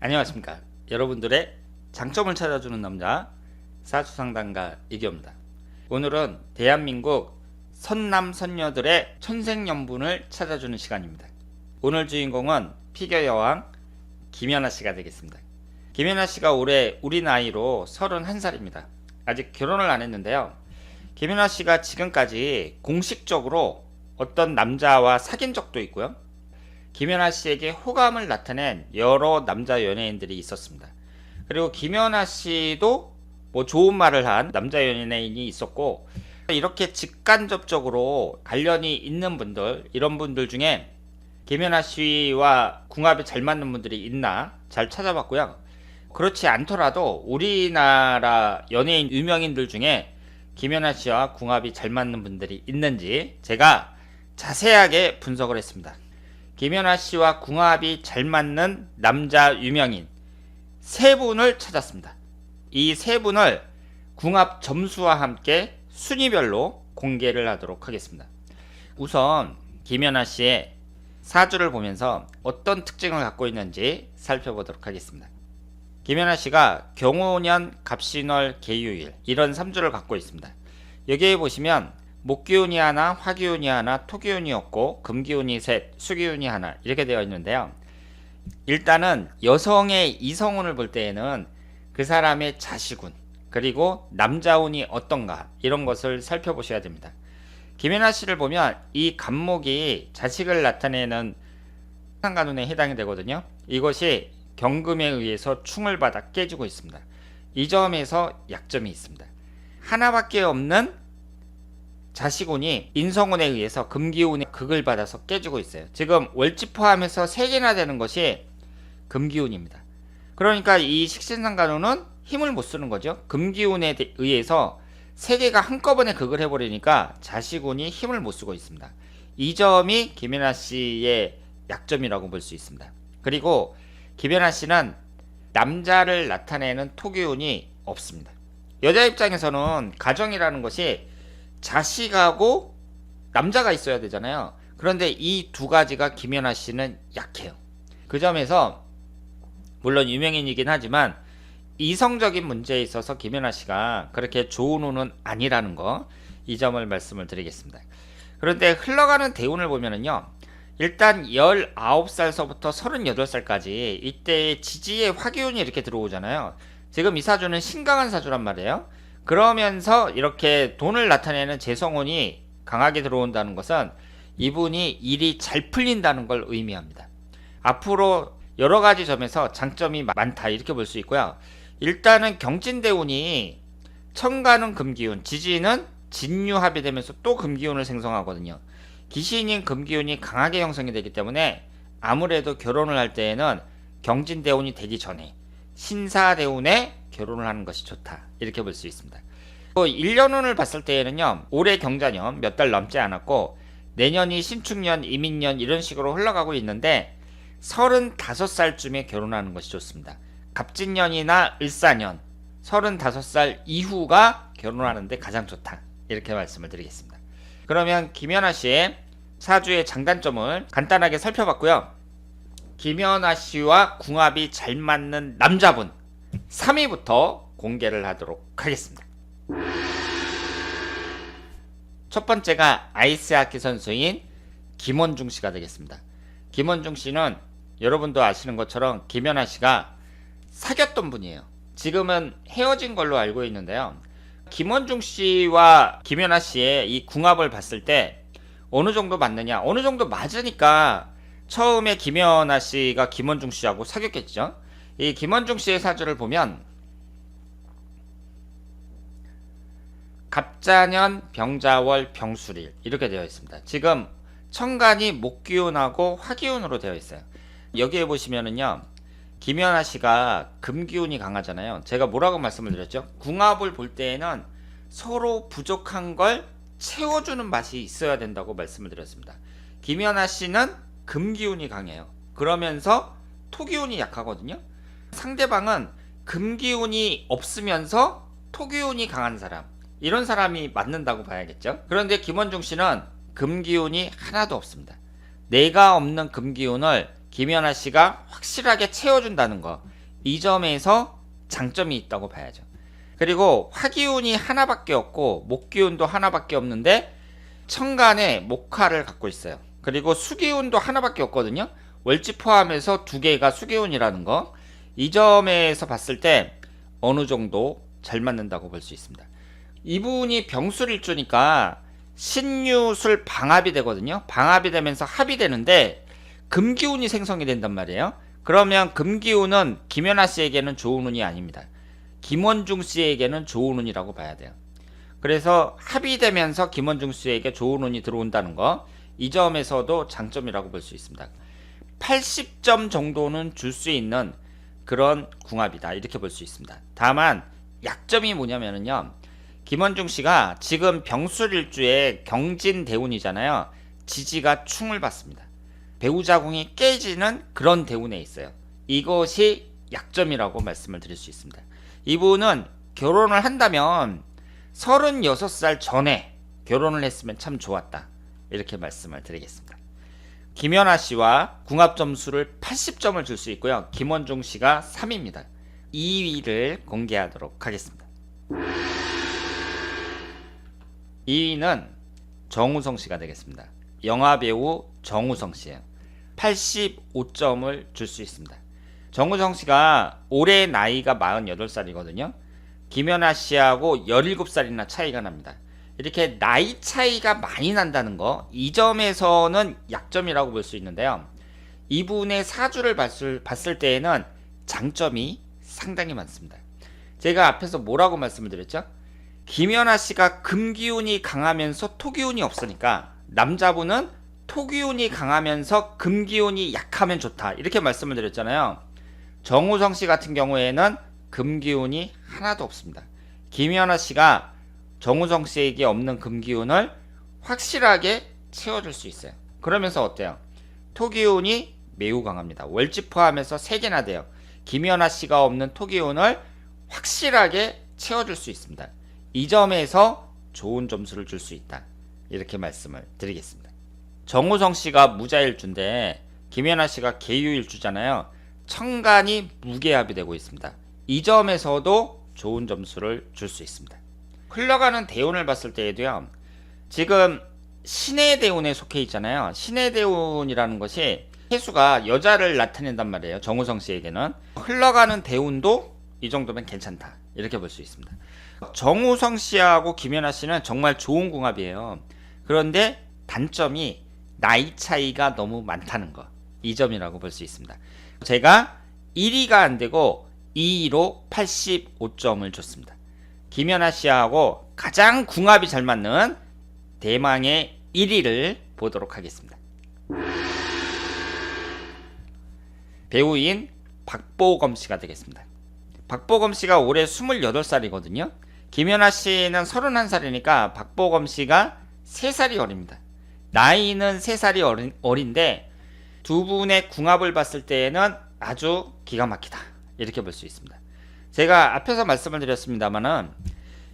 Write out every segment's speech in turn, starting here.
안녕하십니까. 여러분들의 장점을 찾아주는 남자 사주상담가 이기호입니다. 오늘은 대한민국 선남 선녀들의 천생연분을 찾아주는 시간입니다. 오늘 주인공은 피겨 여왕 김연아씨가 되겠습니다. 김연아씨가 올해 우리 나이로 31살입니다. 아직 결혼을 안 했는데요. 김연아씨가 지금까지 공식적으로 어떤 남자와 사귄 적도 있고요. 김연아씨에게 호감을 나타낸 여러 남자 연예인들이 있었습니다. 그리고 김연아씨도 좋은 말을 한 남자 연예인이 있었고, 이렇게 직간접적으로 관련이 있는 분들, 이런 분들 중에 김연아씨와 궁합이 잘 맞는 분들이 있나 잘 찾아봤고요. 그렇지 않더라도 우리나라 연예인 유명인들 중에 김연아씨와 궁합이 잘 맞는 분들이 있는지 제가 자세하게 분석을 했습니다. 김연아씨와 궁합이 잘 맞는 남자 유명인 3분을 찾았습니다. 이 3분을 궁합 점수와 함께 순위별로 공개를 하도록 하겠습니다. 우선 김연아씨의 사주를 보면서 어떤 특징을 갖고 있는지 살펴보도록 하겠습니다. 김연아씨가 경호년, 갑신월, 계유일 이런 3주를 갖고 있습니다. 여기에 보시면 목기운이 하나, 화기운이 하나, 토기운이 없고 금기운이 셋, 수기운이 하나 이렇게 되어 있는데요. 일단은 여성의 이성운을 볼 때에는 그 사람의 자식운 그리고 남자운이 어떤가 이런 것을 살펴보셔야 됩니다. 김연아씨를 보면 이 간목이 자식을 나타내는 상간운에 해당이 되거든요. 이것이 경금에 의해서 충을 받아 깨지고 있습니다. 이 점에서 약점이 있습니다. 하나밖에 없는 자식운이 인성운에 의해서 금기운의 극을 받아서 깨지고 있어요. 지금 월지 포함해서 3개나 되는 것이 금기운입니다. 그러니까 이 식신상간운은 힘을 못 쓰는 거죠. 금기운에 의해서 3개가 한꺼번에 극을 해버리니까 자식운이 힘을 못 쓰고 있습니다. 이 점이 김연아씨의 약점이라고 볼 수 있습니다. 그리고 김연아씨는 남자를 나타내는 토기운이 없습니다. 여자 입장에서는 가정이라는 것이 자식하고 남자가 있어야 되잖아요. 그런데 이 두 가지가 김연아씨는 약해요. 그 점에서 물론 유명인이긴 하지만 이성적인 문제에 있어서 김연아씨가 그렇게 좋은 운은 아니라는 거, 이 점을 말씀을 드리겠습니다. 그런데 흘러가는 대운을 보면은요, 일단 19살서부터 38살까지 이때의 지지의 화기운이 이렇게 들어오잖아요. 지금 이 사주는 신강한 사주란 말이에요. 그러면서 이렇게 돈을 나타내는 재성운이 강하게 들어온다는 것은 이분이 일이 잘 풀린다는 걸 의미합니다. 앞으로 여러 가지 점에서 장점이 많다 이렇게 볼 수 있고요. 일단은 경진대운이 천간은 금기운, 지지는 진유합이 되면서 또 금기운을 생성하거든요. 기신인 금기운이 강하게 형성이 되기 때문에 아무래도 결혼을 할 때에는 경진대운이 되기 전에 신사대운에 결혼을 하는 것이 좋다 이렇게 볼 수 있습니다. 1년운을 봤을 때에는요, 올해 경자년 몇 달 넘지 않았고 내년이 신축년, 이민년 이런 식으로 흘러가고 있는데 35살쯤에 결혼하는 것이 좋습니다. 갑진년이나 을사년 35살 이후가 결혼하는데 가장 좋다 이렇게 말씀을 드리겠습니다. 그러면 김연아씨의 사주의 장단점을 간단하게 살펴봤고요. 김연아씨와 궁합이 잘 맞는 남자분 3위부터 공개를 하도록 하겠습니다. 첫 번째가 아이스하키 선수인 김원중씨가 되겠습니다. 김원중씨는 여러분도 아시는 것처럼 김연아씨가 사귀었던 분이에요. 지금은 헤어진 걸로 알고 있는데요. 김원중씨와 김연아씨의 이 궁합을 봤을 때 어느 정도 맞느냐, 어느 정도 맞으니까 처음에 김연아씨가 김원중씨하고 사귀었겠죠. 이 김원중씨의 사주를 보면 갑자년, 병자월, 병술일 이렇게 되어 있습니다. 지금 천간이 목기운하고 화기운으로 되어 있어요. 여기에 보시면은요, 김연아씨가 금기운이 강하잖아요. 제가 뭐라고 말씀을 드렸죠? 궁합을 볼 때에는 서로 부족한 걸 채워주는 맛이 있어야 된다고 말씀을 드렸습니다. 김연아씨는 금기운이 강해요. 그러면서 토기운이 약하거든요. 상대방은 금기운이 없으면서 토기운이 강한 사람, 이런 사람이 맞는다고 봐야겠죠. 그런데 김원중씨는 금기운이 하나도 없습니다. 내가 없는 금기운을 김연아 씨가 확실하게 채워준다는 거, 이 점에서 장점이 있다고 봐야죠. 그리고 화기운이 하나밖에 없고 목기운도 하나밖에 없는데 천간에 목화를 갖고 있어요. 그리고 수기운도 하나밖에 없거든요. 월지 포함해서 두 개가 수기운이라는 거, 이 점에서 봤을 때 어느 정도 잘 맞는다고 볼 수 있습니다. 이분이 병술일주니까 신유술 방합이 되거든요. 방합이 되면서 합이 되는데 금기운이 생성이 된단 말이에요. 그러면 금기운은 김연아 씨에게는 좋은 운이 아닙니다. 김원중 씨에게는 좋은 운이라고 봐야 돼요. 그래서 합이 되면서 김원중 씨에게 좋은 운이 들어온다는 거, 이 점에서도 장점이라고 볼 수 있습니다. 80점 정도는 줄 수 있는 그런 궁합이다, 이렇게 볼 수 있습니다. 다만 약점이 뭐냐면요, 김원중 씨가 지금 병술일주의 경진대운이잖아요. 지지가 충을 받습니다. 배우자궁이 깨지는 그런 대운에 있어요. 이것이 약점이라고 말씀을 드릴 수 있습니다. 이분은 결혼을 한다면 36살 전에 결혼을 했으면 참 좋았다, 이렇게 말씀을 드리겠습니다. 김연아 씨와 궁합 점수를 80점을 줄 수 있고요. 김원중 씨가 3위입니다. 2위를 공개하도록 하겠습니다. 2위는 정우성 씨가 되겠습니다. 영화배우 정우성 씨예요. 85점을 줄 수 있습니다. 정우성 씨가 올해 나이가 48살이거든요. 김연아 씨하고 17살이나 차이가 납니다. 이렇게 나이 차이가 많이 난다는 거, 이 점에서는 약점이라고 볼 수 있는데요. 이분의 사주를 봤을 때에는 장점이 상당히 많습니다. 제가 앞에서 뭐라고 말씀을 드렸죠? 김연아 씨가 금기운이 강하면서 토기운이 없으니까 남자분은 토기운이 강하면서 금기운이 약하면 좋다, 이렇게 말씀을 드렸잖아요. 정우성 씨 같은 경우에는 금기운이 하나도 없습니다. 김연아 씨가 정우성 씨에게 없는 금기운을 확실하게 채워줄 수 있어요. 그러면서 어때요? 토기운이 매우 강합니다. 월지 포함해서 3개나 돼요. 김연아 씨가 없는 토기운을 확실하게 채워줄 수 있습니다. 이 점에서 좋은 점수를 줄 수 있다, 이렇게 말씀을 드리겠습니다. 정우성 씨가 무자일주인데 김연아 씨가 계유일주잖아요. 천간이 무게합이 되고 있습니다. 이 점에서도 좋은 점수를 줄 수 있습니다. 흘러가는 대운을 봤을 때에도요, 지금 신의 대운에 속해 있잖아요. 신의 대운이라는 것이 해수가 여자를 나타낸단 말이에요. 정우성 씨에게는 흘러가는 대운도 이 정도면 괜찮다, 이렇게 볼 수 있습니다. 정우성 씨하고 김연아 씨는 정말 좋은 궁합이에요. 그런데 단점이 나이 차이가 너무 많다는 거, 이 점이라고 볼 수 있습니다. 제가 1위가 안 되고 2위로 85점을 줬습니다. 김연아 씨하고 가장 궁합이 잘 맞는 대망의 1위를 보도록 하겠습니다. 배우인 박보검 씨가 되겠습니다. 박보검 씨가 올해 28살이거든요. 김연아 씨는 31살이니까 박보검 씨가 3살이 어립니다. 나이는 3살이 어린데 두 분의 궁합을 봤을 때에는 아주 기가 막히다, 이렇게 볼 수 있습니다. 제가 앞에서 말씀을 드렸습니다만은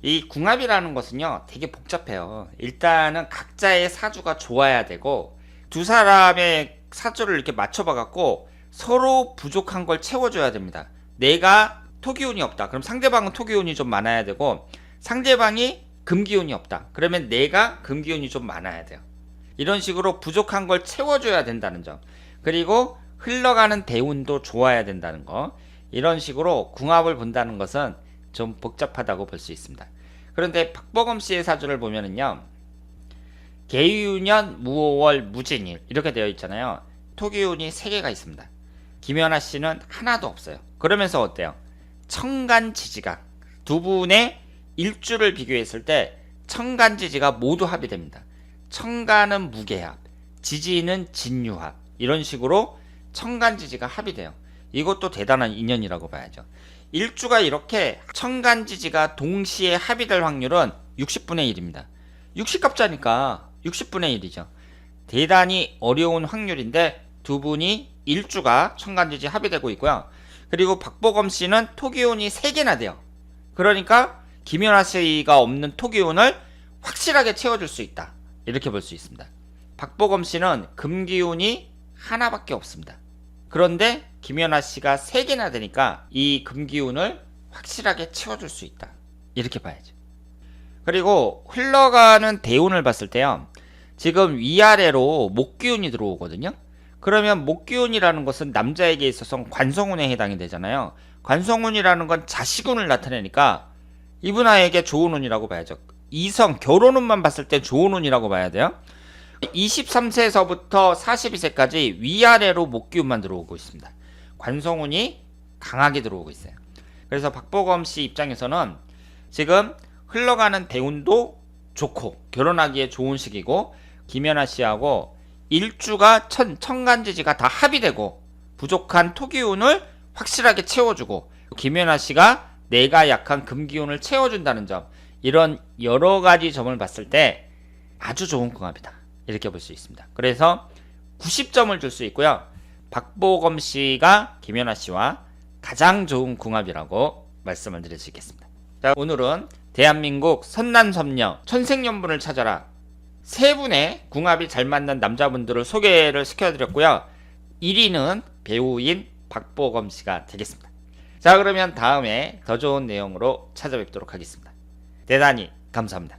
이 궁합이라는 것은요, 되게 복잡해요. 일단은 각자의 사주가 좋아야 되고 두 사람의 사주를 이렇게 맞춰봐 갖고 서로 부족한 걸 채워줘야 됩니다. 내가 토기운이 없다, 그럼 상대방은 토기운이 좀 많아야 되고, 상대방이 금기운이 없다, 그러면 내가 금기운이 좀 많아야 돼요. 이런 식으로 부족한 걸 채워줘야 된다는 점, 그리고 흘러가는 대운도 좋아야 된다는 거, 이런 식으로 궁합을 본다는 것은 좀 복잡하다고 볼 수 있습니다. 그런데 박보검 씨의 사주를 보면은요, 계유년, 무오월, 무진일 이렇게 되어 있잖아요. 토기운이 3개가 있습니다. 김연아 씨는 하나도 없어요. 그러면서 어때요? 천간지지가, 두 분의 일주를 비교했을 때 천간지지가 모두 합이 됩니다. 천간은 무게합, 지지는 진유합, 이런 식으로 천간지지가 합이 돼요. 이것도 대단한 인연이라고 봐야죠. 일주가 이렇게 천간지지가 동시에 합이 될 확률은 60분의 1입니다. 60갑자니까 60분의 1이죠. 대단히 어려운 확률인데 두 분이 일주가 천간지지 합이 되고 있고요. 그리고 박보검 씨는 토기운이 3개나 돼요. 그러니까 김연아 씨가 없는 토기운을 확실하게 채워줄 수 있다, 이렇게 볼 수 있습니다. 박보검 씨는 금기운이 하나밖에 없습니다. 그런데 김연아 씨가 3개나 되니까 이 금기운을 확실하게 채워줄 수 있다. 이렇게 봐야죠. 그리고 흘러가는 대운을 봤을 때요. 지금 위아래로 목기운이 들어오거든요. 그러면 목기운이라는 것은 남자에게 있어서 관성운에 해당이 되잖아요. 관성운이라는 건 자식운을 나타내니까 이분에게 좋은 운이라고 봐야죠. 이성, 결혼운만 봤을 때 좋은 운이라고 봐야 돼요. 23세에서부터 42세까지 위아래로 목기운만 들어오고 있습니다. 관성운이 강하게 들어오고 있어요. 그래서 박보검 씨 입장에서는 지금 흘러가는 대운도 좋고 결혼하기에 좋은 시기고, 김연아 씨하고 일주가 천간지지가 다 합의되고 부족한 토기운을 확실하게 채워주고, 김연아 씨가 내가 약한 금기운을 채워준다는 점, 이런 여러 가지 점을 봤을 때 아주 좋은 궁합이다. 이렇게 볼 수 있습니다. 그래서 90점을 줄 수 있고요. 박보검 씨가 김연아 씨와 가장 좋은 궁합이라고 말씀을 드릴 수 있겠습니다. 자, 오늘은 대한민국 선남선녀 천생연분을 찾아라 3분의 궁합이 잘 맞는 남자분들을 소개를 시켜드렸고요. 1위는 배우인 박보검 씨가 되겠습니다. 자, 그러면 다음에 더 좋은 내용으로 찾아뵙도록 하겠습니다. 대단히 감사합니다.